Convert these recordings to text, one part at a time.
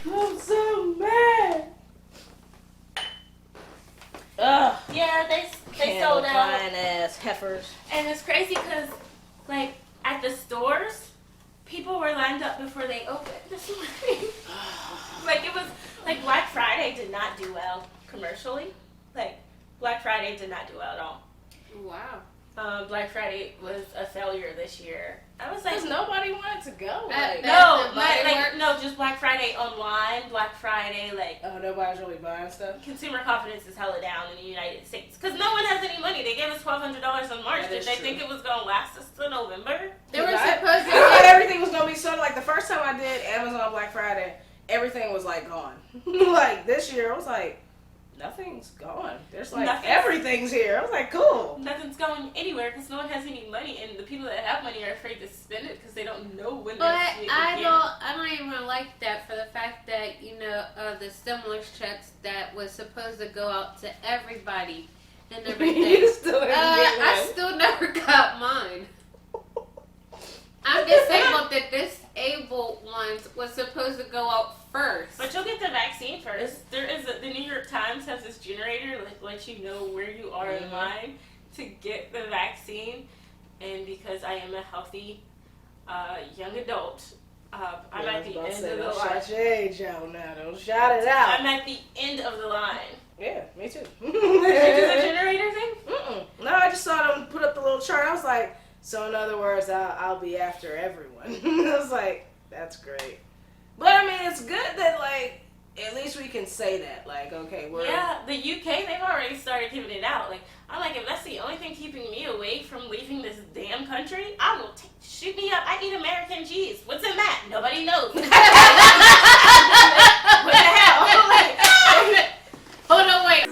I'm so mad. Ugh. Yeah, they sold out. Fine ass heifers. And it's crazy because, like, at the stores, people were lined up before they opened this morning. Like, it was, like, Black Friday did not do well commercially. Like, Black Friday did not do well at all. Wow. Black Friday was a failure this year. I was like, Because nobody wanted to go. just Black Friday online, Black Friday, like. Oh, nobody's really buying stuff? Consumer confidence is hella down in the United States. Because no one has any money. They gave us $1,200 in March. Did they think it was going to last us till November? They were supposed I thought everything was going to be sort of like the first time I did Amazon Black Friday, everything was like gone. Like this year, I was like, nothing's gone. There's like everything's here. I was like, cool. Nothing's going anywhere because no one has any money, and the people that have money are afraid to spend it because they don't know when. But I don't even like that for the fact that the stimulus checks that was supposed to go out to everybody and everything. I still never got mine. I'm disabled. The disabled ones was supposed to go out first. But you'll get the vaccine first. There is the New York Times has this generator that lets you know where you are in line to get the vaccine. And because I am a healthy young adult, I'm at the end of the line. Shout your age out now. Don't shout it out. I'm at the end of the line. Yeah, me too. Did you do the generator thing? No, I just saw them put up the little chart. I was like, so in other words, I'll be after everyone. I was like, that's great. But I mean, it's good that like at least we can say that. Like, okay, we're the UK, they've already started giving it out. Like, I'm like, if that's the only thing keeping me away from leaving this damn country, I will shoot me up. I eat American cheese. What's in that? Nobody knows. What the hell? Hold on, wait.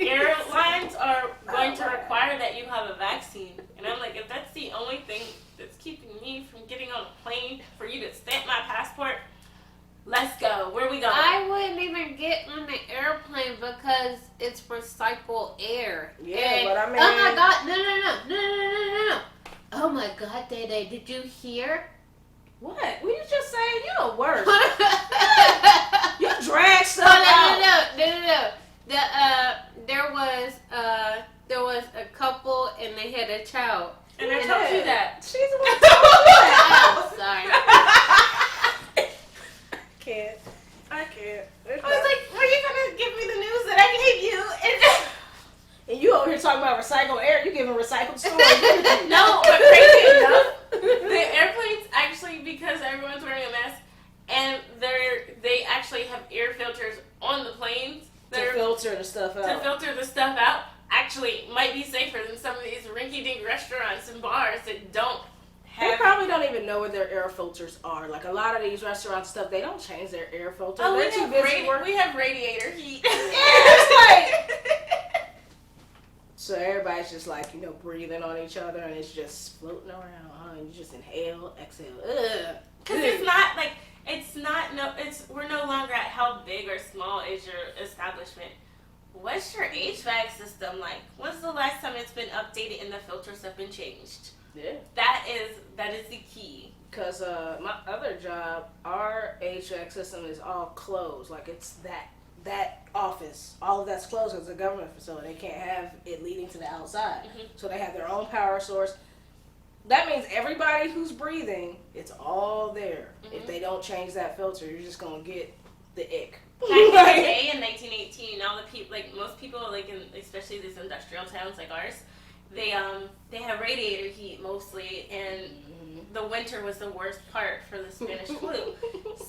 Airlines are going to require that you have a vaccine. And I'm like, if that's the only thing that's keeping me from getting on a plane for you to stamp my passport, let's go. Where are we going? I wouldn't even get on the airplane because it's recycled air. Yeah, and, but I mean... Oh my God, no. Oh my God, Day, did you hear? What? What you just saying? You're the worst. You drag stuff out. No. There was a couple and they had a child. And I told you that. She's the one told me that. I'm sorry. I can't. I was like, were you going to give me the news that I gave you? And you over here talking about recycled air. You giving recycled stories. No, but crazy enough, the airplanes actually, because everyone's wearing a mask, and they actually have air filters on the planes to filter the stuff out. Actually might be safer than some of these rinky-dink restaurants and bars that don't have... They probably don't even know where their air filters are. Like a lot of these restaurants and stuff, they don't change their air filter. Oh, They're too busy working. We have radiator heat. Yeah, it's like... So everybody's just like, breathing on each other and it's just floating around. Huh? And you just inhale, exhale. Ugh. Because it's not like... we're no longer at how big or small is your establishment. What's your HVAC system like? When's the last time it's been updated and the filters have been changed? Yeah. That is the key. Because my other job, our HVAC system is all closed. Like it's that that office, all of that's closed as a government facility. They can't have it leading to the outside. So they have their own power source. That means everybody who's breathing, it's all there. If they don't change that filter, you're just going to get the ick. Back in the day, in 1918, all the people, like most people, like in especially these industrial towns like ours, they have radiator heat mostly, and the winter was the worst part for the Spanish flu.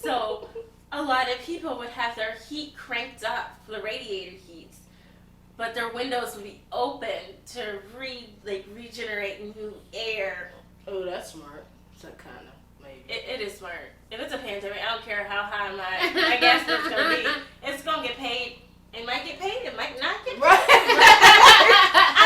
So a lot of people would have their heat cranked up for the radiator heats, but their windows would be open to regenerate new air. Oh, that's smart. So kind of. It is smart. If it's a pandemic, I don't care how high I guess it's going to be. It's going to get paid. It might get paid. It might not get paid.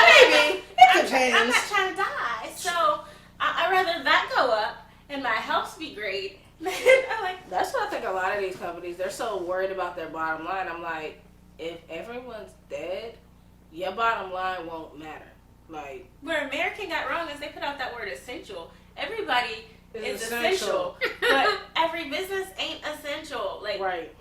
Maybe. It depends. I'm not trying to die. So I'd rather that go up and my health be great. That's what I think a lot of these companies, they're so worried about their bottom line. I'm like, if everyone's dead, your bottom line won't matter. Like, where American got wrong is they put out that word essential. Everybody is essential, but every business ain't essential. Like, right.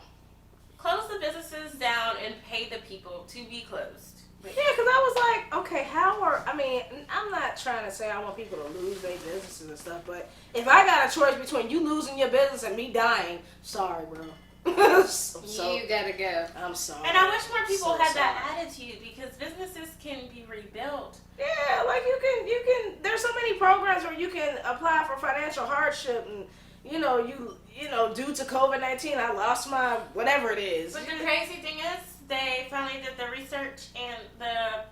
Close the businesses down and pay the people to be closed. Yeah, because I was like, okay, I'm not trying to say I want people to lose their businesses and stuff, but if I got a choice between you losing your business and me dying, sorry, bro. So, you gotta go. I'm sorry. And I wish more people had that attitude, because businesses can be rebuilt. Yeah, like you can. There's so many programs where you can apply for financial hardship, and you know, due to COVID-19, I lost my whatever it is. But the crazy thing is, they finally did the research, and the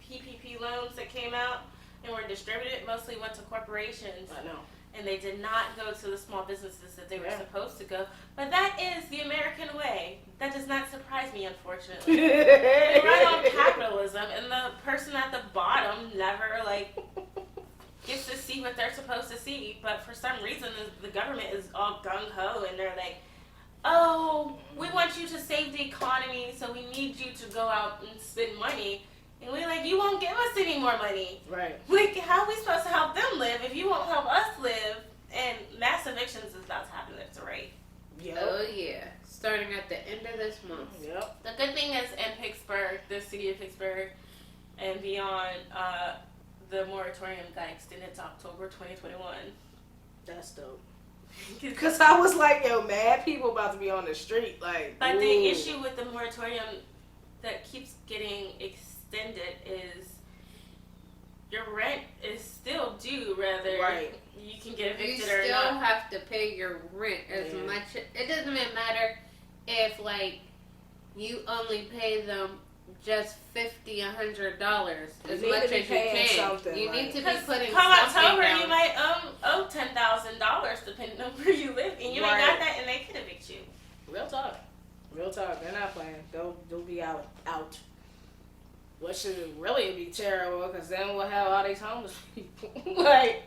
PPP loans that came out and were distributed mostly went to corporations. I know. And they did not go to the small businesses that they were supposed to go. But that is the American way. That does not surprise me, unfortunately. They run on capitalism, and the person at the bottom never, gets to see what they're supposed to see. But for some reason, the government is all gung-ho, and they're like, oh, we want you to save the economy, so we need you to go out and spend money. And we're like, you won't give us any more money. Right. Like, how are we supposed to help them live if you won't help us live? And mass evictions is about to happen left to right. Yep. Oh, yeah. Starting at the end of this month. Yep. The good thing is, in Pittsburgh, the city of Pittsburgh, and beyond, the moratorium got extended to October 2021. That's dope. Because I was like, yo, mad people about to be on the street. But the issue with the moratorium that keeps getting extended is your rent is still due, whether you can get evicted or not. You still have to pay your rent as much. It doesn't even matter if you only pay them just $50, $100 as much as you can. You need to be putting come something October, down. you might owe $10,000 depending on where you live, and you ain't got that, and they could evict you. Real talk. They're not playing. They'll be out. What should really be terrible, because then we'll have all these homeless people. like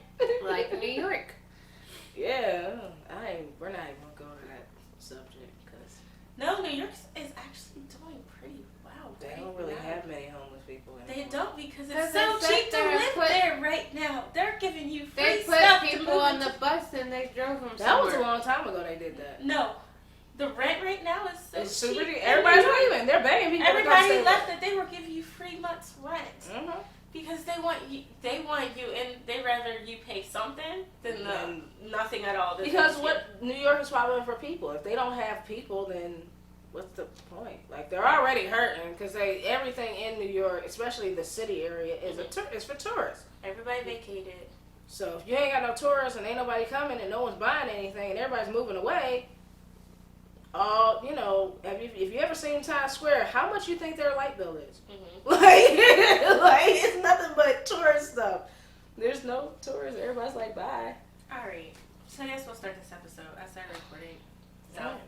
New York. Yeah, we're not even gonna go to that subject, because no, New York is actually doing pretty well. They don't really have many homeless people anymore. They don't, because it's so cheap to live there right now. They're giving you free stuff. They put people on the bus and they drove them somewhere. That was a long time ago they did that. No. The rent right now is so cheap. Everybody's leaving. They're begging people. Everybody left that they were giving you 3 months rent. Mm-hmm. Because they want you, and they rather you pay something than nothing at all. Because what New York is probably for people. If they don't have people, then what's the point? They're already hurting, because everything in New York, especially the city area, is is for tourists. Everybody vacated. So if you ain't got no tourists and ain't nobody coming and no one's buying anything and everybody's moving away, if you ever seen Times Square, how much you think their light bill is? Mm-hmm. It's nothing but tourist stuff. There's no tourists. Everybody's like, bye. All right. So I guess we'll start this episode. I started recording. So,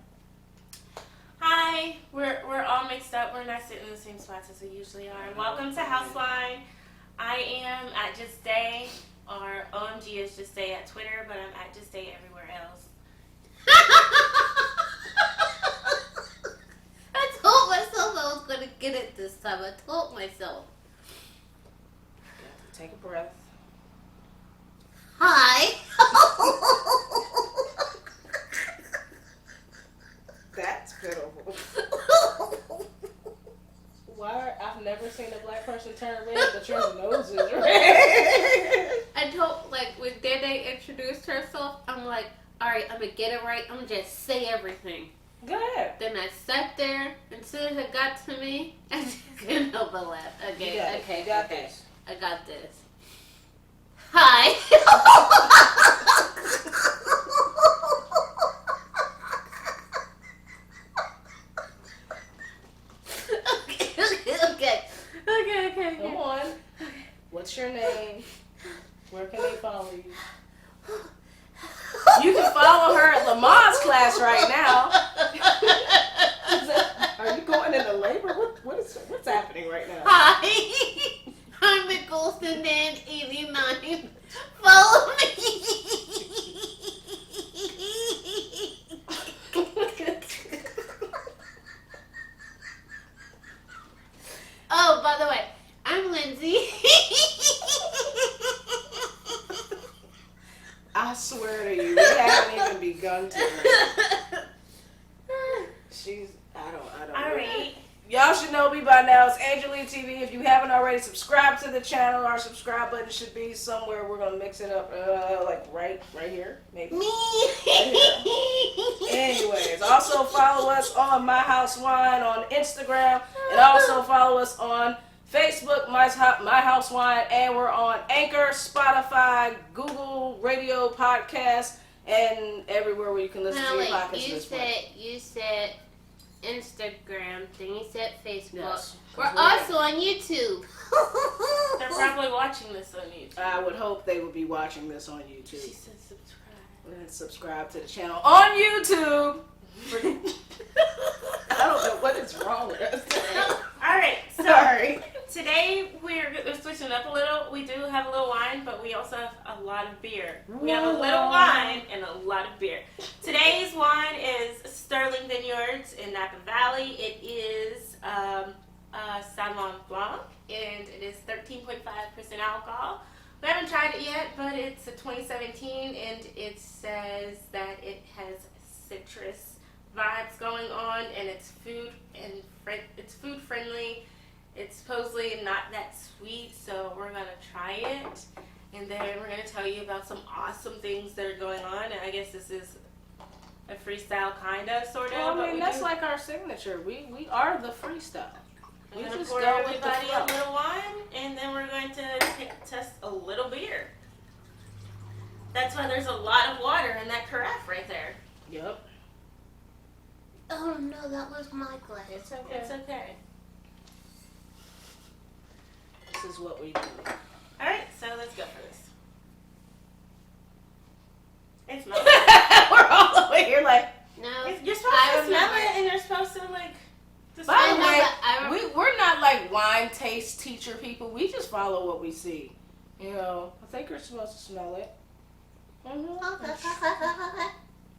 hi. We're all mixed up. We're not sitting in the same spots as we usually are. Welcome to Houseline. I am at Just Day, or OMG is Just Day at Twitter, but I'm at Just Day everywhere else. I told myself I was going to get it this time. I told myself. Take a breath. Hi. That's pitiful. alright, I'm gonna get it right. I'm gonna just say everything. Go ahead. Then I sat there, and as soon as it got to me, I just couldn't help but laugh. Okay, You got this. I got this. Hi. Okay. Come on. What's your name? Where can they follow you? You can follow her at Lamont's class right now. Are you going into labor? What's happening right now? Hi. I'm the Golden Dan 89. Follow me. Oh, by the way, I'm Lindsay. I swear to you, we haven't even begun to. I don't know. Alright. Y'all should know me by now. It's Angelleetv. If you haven't already, subscribe to the channel. Our subscribe button should be somewhere. We're gonna mix it up, like right here, maybe. Me. Anyways, also follow us on My House Wine on Instagram, and also follow us on Facebook, My House Wine, and we're on Anchor, Spotify, Google Radio Podcast, and everywhere where you can listen to your podcasts. You said Instagram, then you said Facebook. Yes, we're also on YouTube. They're probably watching this on YouTube. I would hope they would be watching this on YouTube. She said subscribe. And subscribe to the channel on YouTube. I don't know what is wrong with us today. Alright, so Sorry. today we're switching up a little. We do have a little wine, but we also have a lot of beer. We have a little wine and a lot of beer. Today's wine is Sterling Vineyards in Napa Valley. It is Sauvignon Blanc, and it is 13.5% alcohol. We haven't tried it yet, but it's a 2017, and it says that it has citrus vibes going on, and it's food friendly. It's supposedly not that sweet, so we're gonna try it, and then we're gonna tell you about some awesome things that are going on. And I guess this is a freestyle kind of, sort of. Well, I but mean, we that's do- like our signature. We are the freestyle. I'm We gonna just pour go with the everybody a flow. little wine, and then we're going to test a little beer. That's why there's a lot of water in that carafe right there. Yep. Oh no, that was my glass. It's okay. It's okay. This is what we do. All right, so let's go for this. It smells. We're all the way here like. No, You're supposed to smell it, and you're supposed to like. Just By the I way, we're not like wine taste teacher people. We just follow what we see. You know, I think you're supposed to smell it.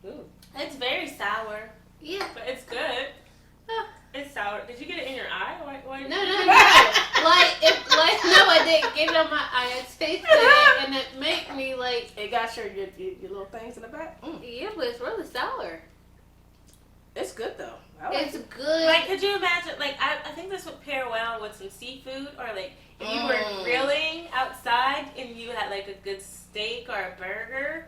Ooh. It's very sour, yeah. but it's good. It's sour. Did you get it in your eye? Why No. No, I didn't get it on my eye. I tasted it, and it made me like. It got your little things in the back. Yeah, but it's really sour. It's good though. I like It's it. good. Like, could you imagine? Like, I think this would pair well with some seafood, or like if you were grilling outside and you had like a good steak or a burger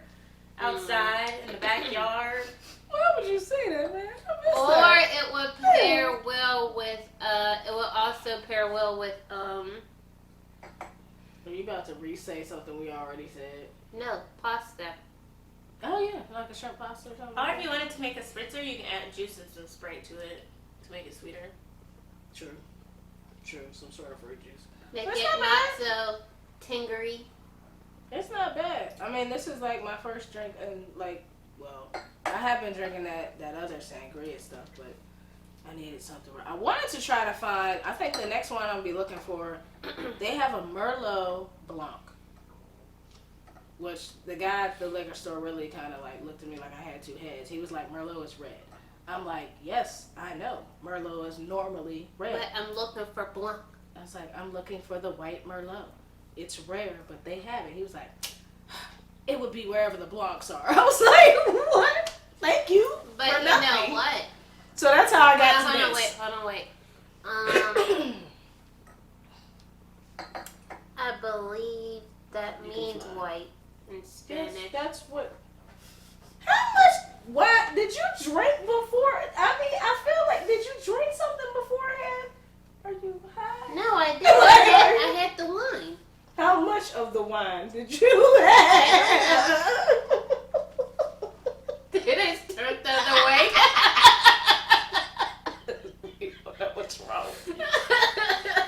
outside in the backyard. Why would you say that, man? Or it would pair well with. It would also pair well with. Are you about to re-say something we already said? No, pasta. Oh yeah, like a shrimp pasta or something. Or if you wanted to make a spritzer, you can add juice and some Sprite to it to make it sweeter. True, some sort of fruit juice. Make That's it not not so tingery. It's not bad. I mean, this is like my first drink, and like, well, I have been drinking that other sangria stuff, but I needed something. I wanted to try to find. I think the next one I'm gonna be looking for. They have a Merlot Blanc, which the guy at the liquor store really kind of like looked at me like I had two heads. He was like, Merlot is red. I'm like, yes, I know. Merlot is normally red. But I'm looking for blanc. I was like, I'm looking for the white Merlot. It's rare, but they have it. He was like, it would be wherever the Blancs are. I was like, what? Thank you. But for you nothing. know what? So that's how I got to this. Hold on, wait. I believe that You can means fly. white in Spanish. That's what. How what? Did you drink before? I mean, I feel like, did you drink something beforehand? Are you high? No, I didn't. I had the wine. How much of the wine did you have? Did it turn the other way? What's wrong?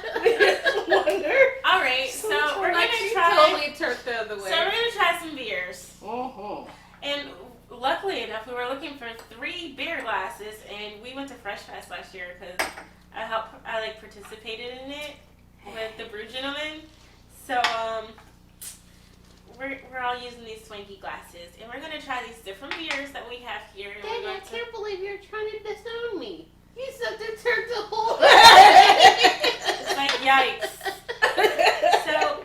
I wonder. All right, so we're Like gonna she try. totally turned the other way. So we're gonna try some beers. Uh-huh. And luckily enough, we were looking for 3 beer glasses, and we went to Fresh Fest last year because I participated in it with the Brew Gentlemen. So we're all using these swanky glasses, and we're gonna try these different beers that we have here. And Dad, we're I going to can't believe you're trying to disown me. You said to turn the whole It's like, yikes. So,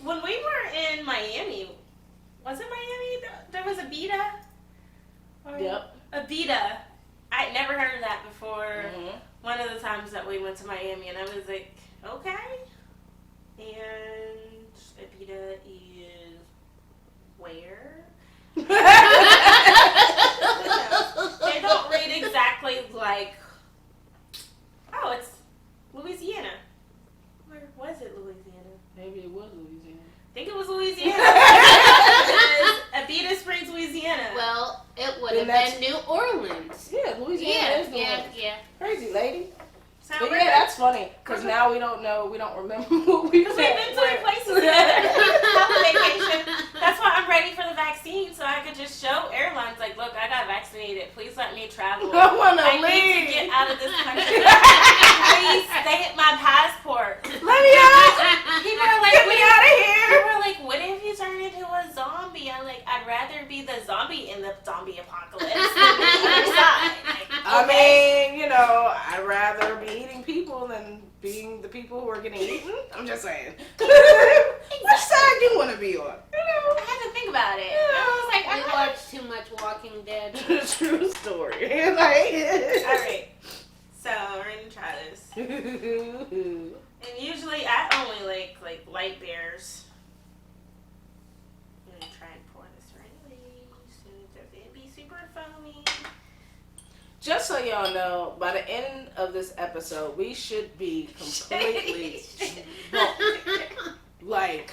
when we were in Miami, was it Miami? There was a Beta? Yep. A Beta. I'd never heard of that before. Mm-hmm. One of the times that we went to Miami, and I was like, okay. And a Beta is where? They don't read exactly like, oh, it's Louisiana. Where was it, Louisiana? Maybe it was Louisiana. I think it was Louisiana. Abita Springs, Louisiana. Well, it would Then have been New Orleans. Yeah, Louisiana is New Orleans. Yeah. Crazy lady. So But we're yeah, good. that's funny because now we don't know, we don't remember what we Because we've been to places together. Have a vacation. That's why I'm ready for the vaccine, so I could just show airlines like, look, I got vaccinated. Please let me travel. I want to I need to leave. get out of this country. Please stamp my passport. Let me out. People are like, Get me out of here. People are like, what if you turn into a zombie? I'm like, I'd rather be the zombie in the zombie apocalypse than the other side. Like, I okay. mean, you know, I'd rather be eating people than being the people who are getting eaten. I'm just saying. Which side you want to be on? I had to think about it. I was like, We I watched too much Walking Dead. True story. Like, all right. So we're gonna try this. And usually I only like light beers. I'm gonna try and pour this right away so it doesn't be super foamy. Just so y'all know, by the end of this episode, we should be completely like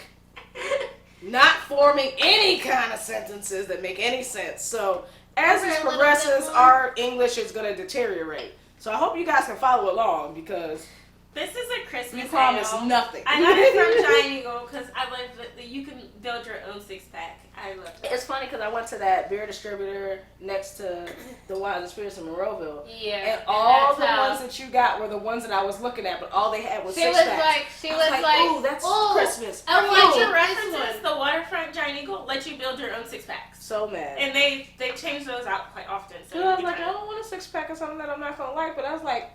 not forming any kind of sentences that make any sense. So as this Okay, a little progresses, bit more. our English is going to deteriorate. So I hope you guys can follow along because This is a Christmas we promise ale. nothing. I got it from Giant Eagle because I love that you can build your own 6-pack. I love it. It's funny because I went to that beer distributor next to the Wines and Spirits in Monroeville. Yeah. And all the that's how- ones that you got were the ones that I was looking at, but all they had was She six was packs. like, ooh, that's oh, Christmas. I For want future this references, one. the Waterfront Giant Eagle lets you build your own 6-packs. So mad. And they change those out quite often. So Dude, I was you like, can I don't want a 6-pack of something that I'm not gonna like, but I was like,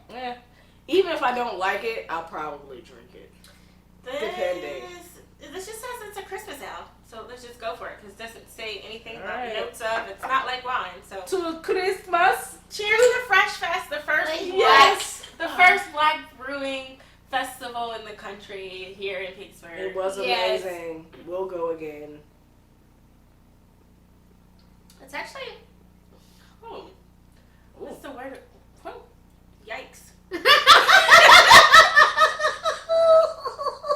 even if I don't like it, I'll probably drink it. Depending. This just says it's a Christmas ale. So let's just go for it because it doesn't say anything about Alright. notes of. It's not like wine. So To Christmas. cheers to Fresh Fest, the first Yes. first black brewing festival in the country here in Pittsburgh. It was Yes. amazing. We'll go again. It's actually what's the word? Oh, yikes.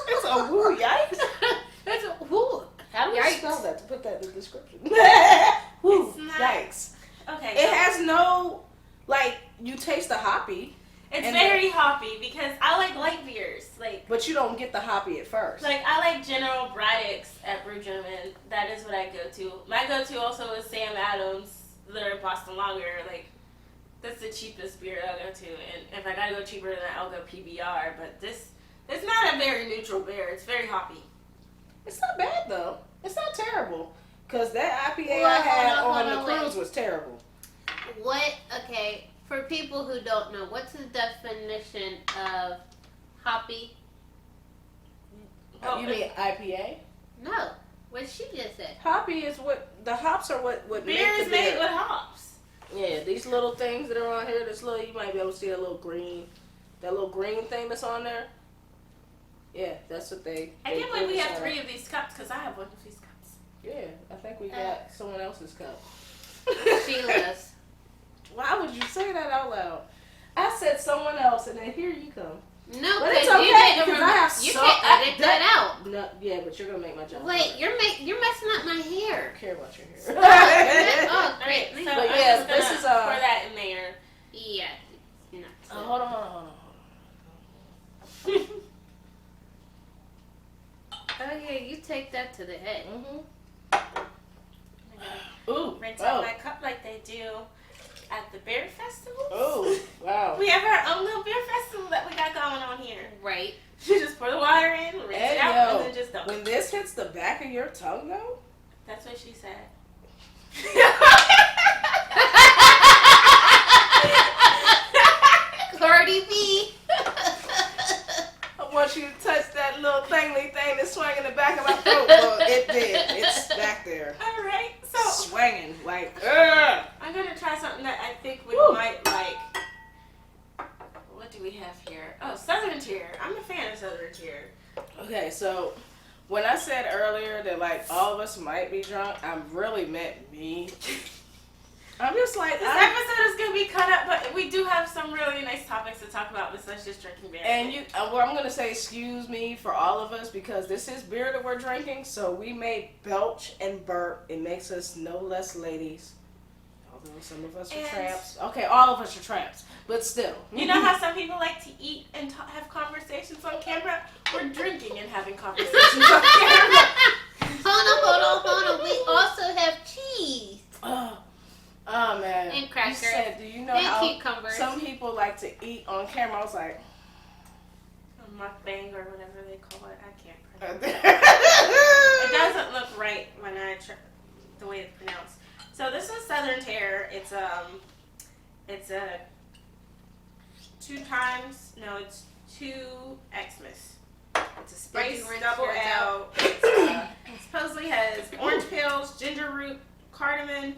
It's a woo yikes. That's a, whoo. How do we Yikes. spell that to put that in the description? Woo It's not- yikes. Okay. It so has no, like, you taste the hoppy, it's and very hoppy because I like light beers. but you don't get the hoppy at first. Like, I like General Braddock's at Brew Gentlemen. That is what I go to. My go-to also is Sam Adams, their Boston Lager. Like, that's the cheapest beer I'll go to. And if I gotta go cheaper than that, I'll go PBR. But this, it's not a very neutral beer. It's very hoppy. It's not bad, though. It's not terrible. Because that IPA Well, I had hold on on, the cruise was terrible. What? Okay, for people who don't know, what's the definition of hoppy? Oh, You mean IPA? No, what she just said. Hoppy is what, the hops are what Beer make is the made beer. with hops. Yeah, these little things that are on here, this little, you might be able to see that little green thing that's on there. Yeah, that's what they. I can't believe we have decide. 3 of these cups because I have one of these cups. Yeah, I think we got someone else's cup. Sheila's. Why would you say that out loud? I said someone else, and then here you come. No, but it's okay because I have you can't edit that out. No, yeah, but you're gonna make my job. Wait, you're messing up my hair. I don't care about your hair. Oh, great. So but I'm yeah, just this gonna is pour that in there. Yeah. No. Hold on. Oh yeah, you take that to the head. Ooh, Rinse out my cup like they do at the beer festival. Oh, wow. We have our own little beer festival that we got going on here. Right. You just pour the water in, rinse it out, and then just dump. When this hits the back of your tongue, though. That's what she said. Cardi B. I want you to touch that little thingly thing that's swinging in the back of my throat. Well, it did. It's back there. All right, so swinging like. I'm gonna try something that I think we might like. What do we have here? Oh, Southern Tier. I'm a fan of Southern Tier. Okay, so when I said earlier that like all of us might be drunk, I really meant me. I'm just like this episode is gonna be cut up, but we do have some really nice topics to talk about besides just drinking beer. And well, I'm gonna say excuse me for all of us because this is beer that we're drinking, so we may belch and burp. It makes us no less ladies. Although some of us are tramps. Okay, all of us are tramps, but still. You know how some people like to eat and have conversations on camera? We're drinking and having conversations on camera. Hold on. We also have cheese. Oh man. And crackers. You said, do you know and how cucumbers. Some people like to eat on camera? I was like, Mukbang or whatever they call it. I can't pronounce it it. Doesn't look right when I the way it's pronounced. So this is Southern Tier. It's a 2 Xmas. It's a spice double L. It supposedly has orange peels, ginger root, cardamom,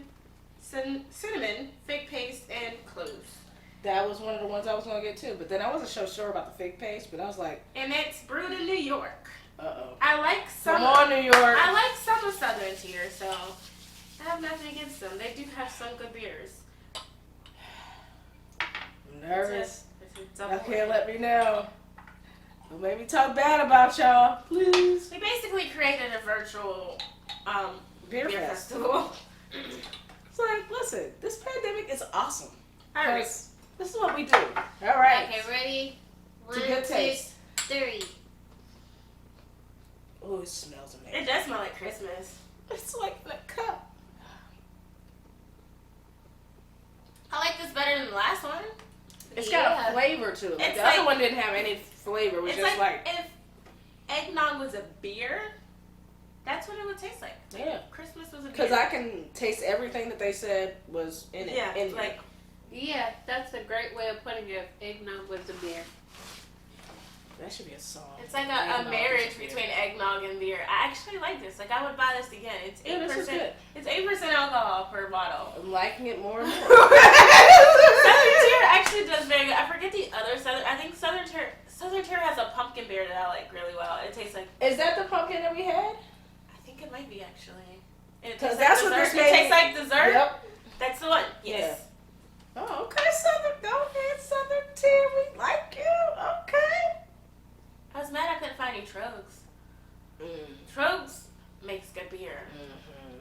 cinnamon, fig paste, and cloves. That was one of the ones I was gonna get too, but then I wasn't so sure about the fig paste. But I was like, and it's brewed in New York. I like some. Come on, New York. I like some of Southern Tier, so I have nothing against them. They do have some good beers. I'm nervous. It's Y'all can't let me know. Don't make me talk bad about y'all, please. We basically created a virtual beer festival. It's like, listen, this pandemic is awesome. All right. This is what we do. All right. Okay, ready? 1, It's a good 2, taste. 3. Oh, it smells amazing. It does smell like Christmas. It's like in a cup. I like this better than the last one. It's got a flavor to it. Like the other one didn't have any flavor. It was just like if eggnog was a beer, that's what it would taste like. Yeah. Christmas was a beer. Because I can taste everything that they said was in it. Yeah, like. Yeah, that's a great way of putting it. Eggnog was a beer. That should be a song. It's like a marriage between eggnog and beer. I actually like this. Like I would buy this again. It's 8%. This is good. It's 8% alcohol per bottle. I'm liking it more and more. Southern Tier actually does very good. I forget the other Southern. I think Southern Tier has a pumpkin beer that I like really well. It tastes like. Is that the pumpkin that we had? I think it might be actually. Because that's what this made. It tastes like dessert. Yep. That's the one. Yes. Yeah. Oh, okay, Southern Tier. We like you. Okay. I was mad I couldn't find any Trogs. Trogs makes good beer. Mm-hmm.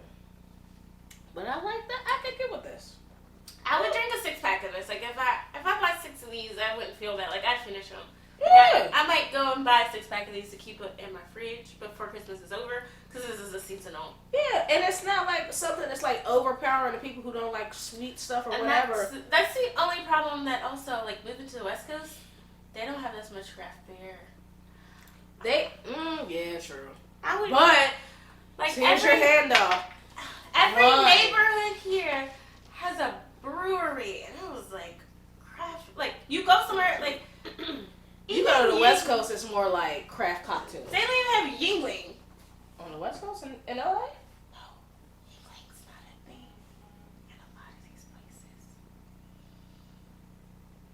But I like that. I could get with this. I would drink a 6-pack of this. Like if I buy 6 of these, I wouldn't feel bad. Like I'd finish them. Yeah. I might go and buy a 6-pack of these to keep it in my fridge before Christmas is over, because this is a seasonal. Yeah, and it's not like something that's like overpowering to people who don't like sweet stuff or whatever. That's the only problem. That also like moving to the West Coast, they don't have as much craft beer. Yeah, true. But like here's your handoff. Every neighborhood here has a brewery, and it was like craft. Like you go somewhere like. You go to the West Coast, it's more like craft cocktails. They don't even have Yingling. On the West Coast in LA? No. Yingling's not a thing in a lot of these places.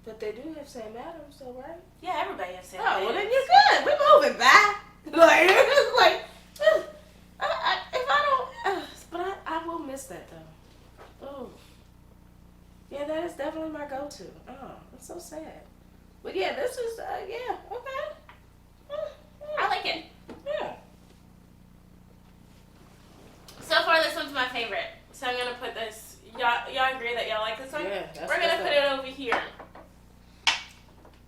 But they do have Sam Adams, though, right? Yeah, everybody has Sam Adams. Oh, well then you're good. We're moving back. But I will miss that, though. Oh. Yeah, that is definitely my go-to. Oh, that's so sad. But yeah, this is, yeah, okay. I like it. Yeah. So far, this one's my favorite. So I'm gonna put this. Y'all agree that y'all like this one? Yeah. We're gonna put it over here.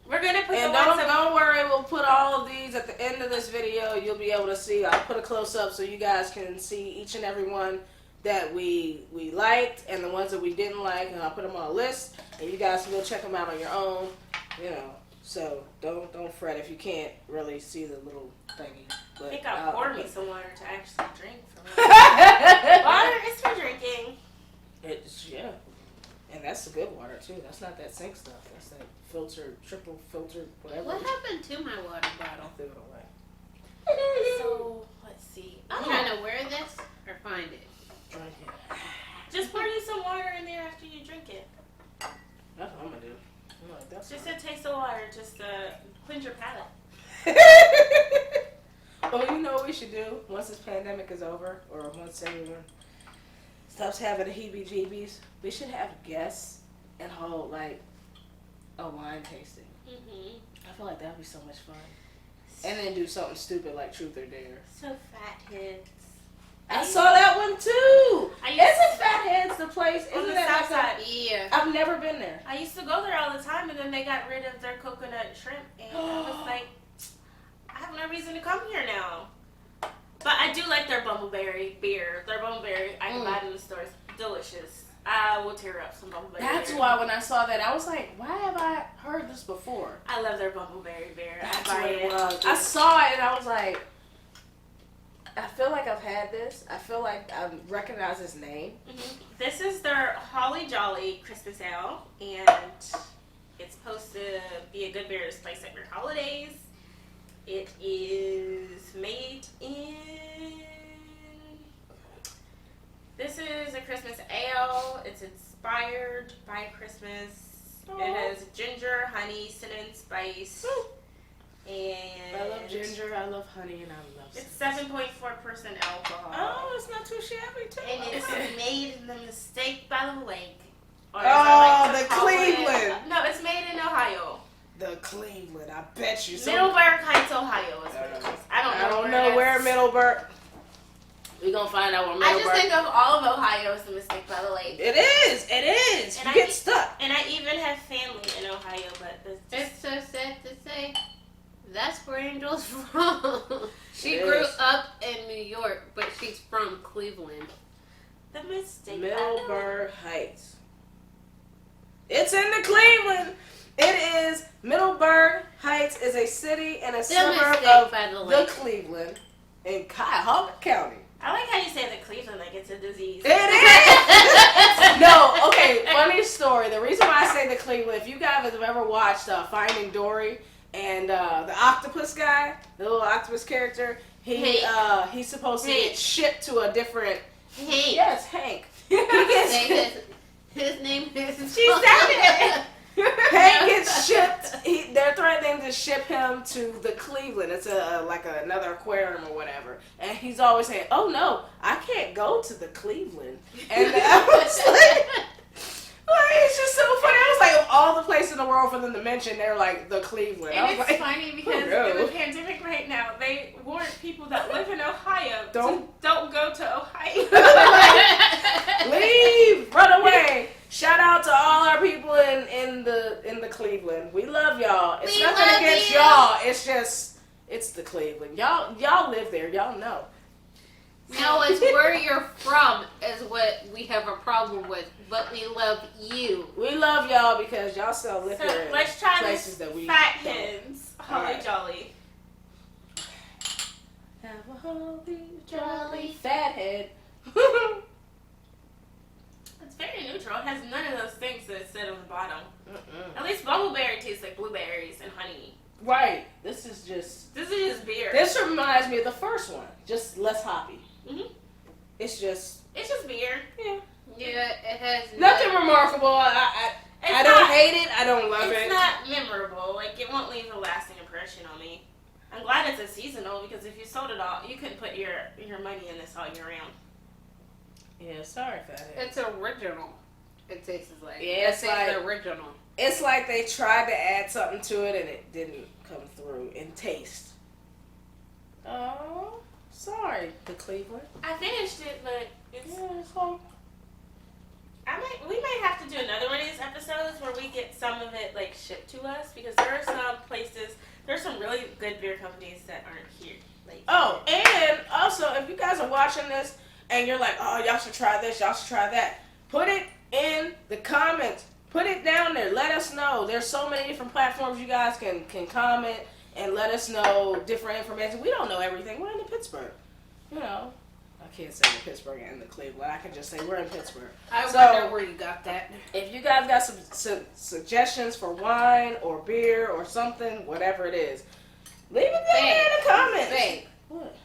We're gonna put and don't worry, we'll put all of these at the end of this video. You'll be able to see. I'll put a close up so you guys can see each and every one that we liked and the ones that we didn't like, and I'll put them on a list, and you guys can go check them out on your own. You know, so don't fret if you can't really see the little thingy. But I think I'll pour me some water to actually drink from it. Water is for drinking. Yeah. And that's the good water too. That's not that sink stuff. That's that filtered, triple filtered, whatever. What happened to my water bottle? I threw it away. So let's see. I'm trying to wear this or find it. Drink it. Just pour you some water in there after you drink it. That's what I'm gonna do. I'm like, that's Just fine. a taste of water, just to cleanse your palate. Well, you know what we should do once this pandemic is over, or once everyone stops having the heebie-jeebies? We should have guests and hold like a wine tasting. Mm-hmm. I feel like that would be so much fun. And then do something stupid like Truth or Dare. So fatheads. I saw that one too. I used Isn't Fatheads the place? on Isn't the that south like side. Yeah. I've never been there. I used to go there all the time, and then they got rid of their coconut shrimp, and I was like, I have no reason to come here now. But I do like their bumbleberry beer. Their bumbleberry, I can buy it in the stores. Delicious. I will tear up some bumbleberry That's beer. why when I saw that, I was like, why have I heard this before? I love their bumbleberry beer. That's I buy what it. it was. I saw it and I was like, I feel like I've had this. I feel like I recognize his name. Mm-hmm. This is their Holly Jolly Christmas Ale, and it's supposed to be a good beer to spice up your holidays. It is made in. This is a Christmas ale. It's inspired by Christmas. It has ginger, honey, cinnamon, spice, and I love ginger, I love honey, and I love it's cinnamon. 7.4% alcohol. Oh, it's not too shabby too. And it's made in the Mistake by the Lake. Or as Oh, I like to the call it- Cleveland. No, it's made in Ohio. The Cleveland, I bet you. Middleburg Heights, Ohio is what it is. I don't know where that's- Middleburg. We're gonna find out where I Middleburg. just think of all of Ohio as the Mistake by the Lake. It is. It is. And You I get think- stuck. And I even have family in Ohio, but this It's so sad to say. That's where Angel's from. She It grew is. up in New York, but she's from Cleveland. the Mistake Middleburg Heights. It's in the Cleveland. It is. Middleburg Heights is a city and a The suburb Mistake of by the the Lake. Cleveland in Cuyahoga County. I like how you say the Cleveland like it's a disease. It is. No, okay. Funny story. The reason why I say the Cleveland, if you guys have ever watched Finding Dory and the octopus guy, the little octopus character, he's supposed to get shipped to a different. Hank. Yes, Hank. He Say gets. his name is. She said it. Hank gets shipped. They're threatening to ship him to the Cleveland. It's another aquarium or whatever. And he's always saying, "Oh no, I can't go to the Cleveland." And I was like, it's just so funny. I was like, of all the places in the world for them to mention, they're like the Cleveland. I And was it's like, funny because no. in the pandemic right now, they warn people that live in Ohio Don't go to Ohio. leave, run away. Shout out to all our people in the Cleveland. We love y'all. It's We nothing love against you. y'all. It's just it's the Cleveland. Y'all live there. Y'all know. No, it's where you're from is what we have a problem with, but we love you. We love y'all because y'all sell liquor So in let's try places this that we Fat don't. Hens Holly Alright. Jolly. Have a holy jolly fat head. It's very neutral. It has none of those things that sit on the bottom. Mm-mm. At least bumbleberry tastes like blueberries and honey. Right. This is just. This is just beer. This reminds me of the first one, just less hoppy. Mhm. It's just. It's just beer. Yeah. Yeah, it has Nothing remarkable. I It's don't not, hate it. I don't love It's it. not memorable. Like, it won't leave a lasting impression on me. I'm glad it's a seasonal because if you sold it all, you couldn't put your money in this all year round. Yeah, sorry, fathead. It's original. It tastes like. Yeah, it's like the original. It's like they tried to add something to it and it didn't come through in taste. Oh, sorry, the Cleveland. I finished it, but it's. Yeah, it's like. We might have to do another one of these episodes where we get some of it like shipped to us, because there are some places, there's some really good beer companies that aren't here. Like, oh, and also if you guys are watching this and you're like, oh, y'all should try this, y'all should try that, put it in the comments. Put it down there. Let us know. There's so many different platforms you guys can comment and let us know different information. We don't know everything. We're in Pittsburgh. You know. I can't say the Pittsburgh and the Cleveland. I can just say we're in Pittsburgh. I wonder where you got that. If you guys got some suggestions for wine or beer or something, whatever it is, leave it there in the comments. Babe. What?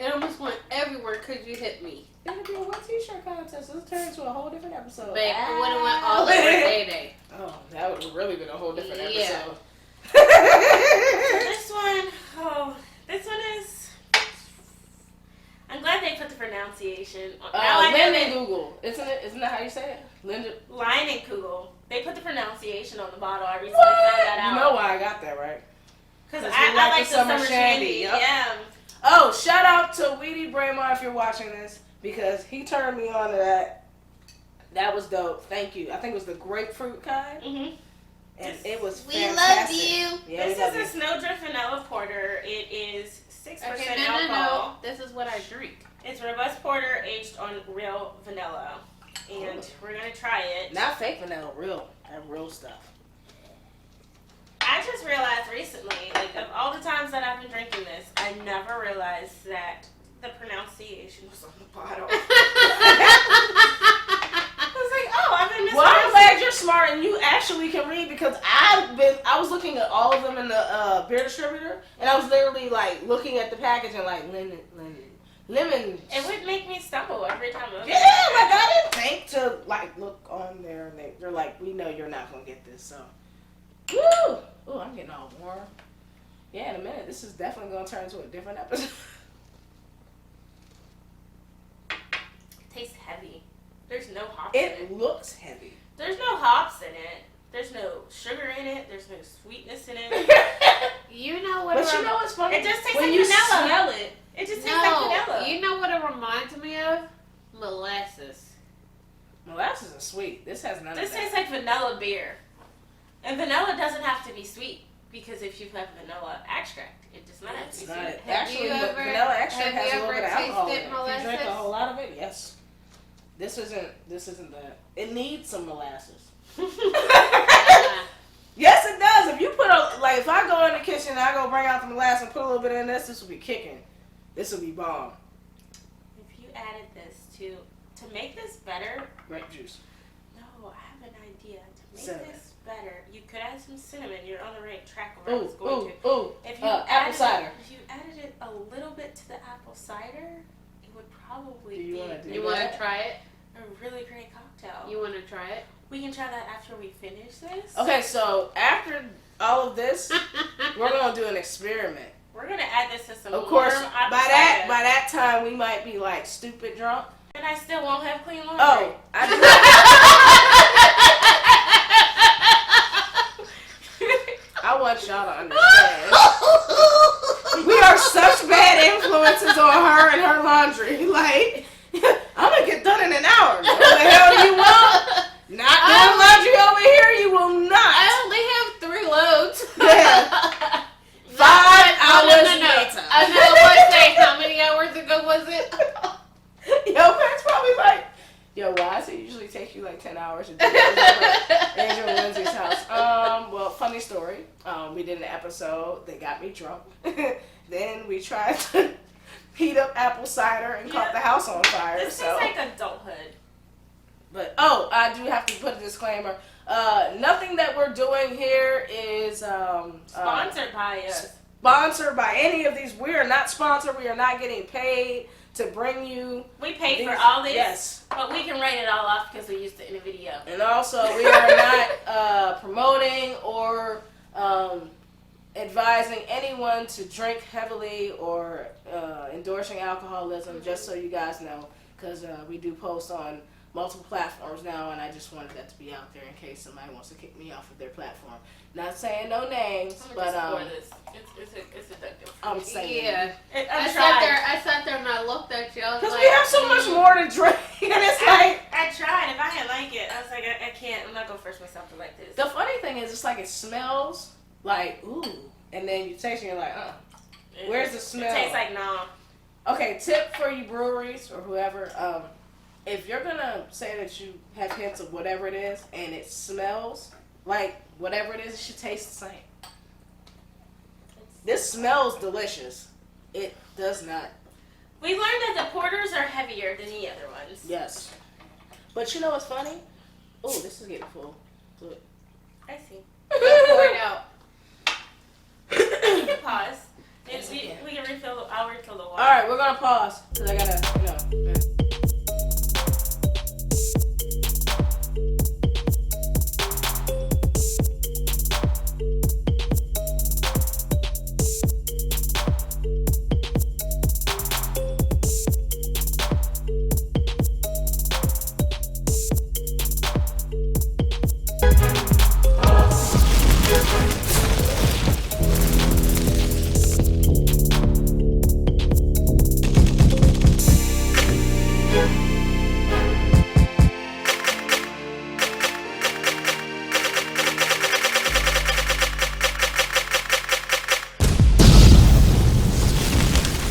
It almost went everywhere because you hit me. It'll be a one t-shirt contest. Let's turn into a whole different episode. Babe, it would have went all over Day. Oh, that would have really been a whole different episode. This one is. I'm glad they put the pronunciation. Lindenkugel, isn't it? Isn't that how you say it? Leinenkugel. They put the pronunciation on the bottle. I recently found that out. You know why I got that, right? Because I like the summer shandy. Yep. Yeah. Oh, shout out to Weedy Braemar if you're watching this, because he turned me on to that. That was dope. Thank you. I think it was the grapefruit kind. Mm-hmm. And it was We fantastic. love you. Yeah, This is a Snowdrift Vanilla Porter. It is 6% alcohol. No. This is what I drink. It's robust porter aged on real vanilla. And we're going to try it. Not fake vanilla, real. That real stuff. I just realized recently, like, of all the times that I've been drinking this, I never realized that the pronunciation was on the bottle. I was like, oh, I've been Well, I'm glad you're smart and you actually can read, because I was looking at all of them in the beer distributor, and I was literally like looking at the package and like lemon. It would make me stumble every time. Yeah, like I didn't think to like look on there, and they're like, we know you're not gonna get this, so. Woo! Ooh, I'm getting all warm. Yeah, in a minute, this is definitely gonna turn into a different episode. It tastes heavy. There's no hops in it. It looks heavy. There's no hops in it. There's no sugar in it. There's no sweetness in it. You know what? But you know what's funny? It just tastes when like you vanilla. smell it. It just tastes like vanilla. You know what it reminds me of? Molasses. Molasses is sweet. This has none This of that. tastes like vanilla beer. And vanilla doesn't have to be sweet, because if you have vanilla extract, it does not have to be It's sweet. not. Have Actually, you the ever- vanilla extract have has you a little bit of ever alcohol in it. tasted If you drink a molasses? whole lot of it, yes. This isn't that. It needs some molasses. Yes, it does. If you put if I go in the kitchen and I go bring out the molasses and put a little bit in this will be kicking. This will be bomb. If you added this to make this better, Grape juice. no, I have an idea. To make Cinnamon. this better, you could add some cinnamon. You're on the right track of where I was Ooh, going ooh, ooh. If you Apple cider. If you added it a little bit to the apple cider, it would probably Do you be wanna do You want that? to try it? a really great cocktail. You want to try it? We can try that after we finish this. Okay, so after all of this, we're gonna do an experiment. We're gonna add this to some Of course, warm by apple that cider. time we might be like stupid drunk. And I still won't have clean laundry. Oh, I want y'all to understand. We are such bad influences on her and her laundry. Like, I'm gonna get done in an hour. What the hell you want? Not doing laundry over here, you will not. I only have 3 loads. Yeah. 5 hours later. I know what say. How many hours ago was it? Your parents probably like, yo, why does it usually take you like 10 hours to do this? Angel and Lindsay's house. Well, funny story. We did an episode. They got me drunk. Then we tried to heat up apple cider and caught the house on fire. This tastes like adulthood. But I do have to put a disclaimer. Nothing that we're doing here is Sponsored by us. Sponsored by any of these. We are not sponsored. We are not getting paid to bring you. We paid for all this. Yes. But we can write it all off because we used it in a video. And also, we are not promoting or advising anyone to drink heavily or endorsing alcoholism, just so you guys know, because we do post on multiple platforms now, and I just wanted that to be out there in case somebody wants to kick me off of their platform. Not saying no names, but it's addictive. I'm saying, Yeah. I sat there and I looked at you. Because we have so much more to drink, and it's like I tried. If I didn't like it, I was like, I can't. I'm not gonna force myself to like this. the funny thing is, it's like it smells like ooh, and then you taste it, and you're like, where's the smell? It tastes like nah. Okay, tip for you breweries or whoever, if you're gonna say that you have hints of whatever it is and it smells like whatever it is, it should taste the same. This smells delicious. It does not. We learned that the porters are heavier than the other ones. Yes. But you know what's funny? Oh, this is getting full. Look. I see. Pour it out. You can pause. Yes, We can refill. I'll refill the water. All right, we're gonna pause because I gotta,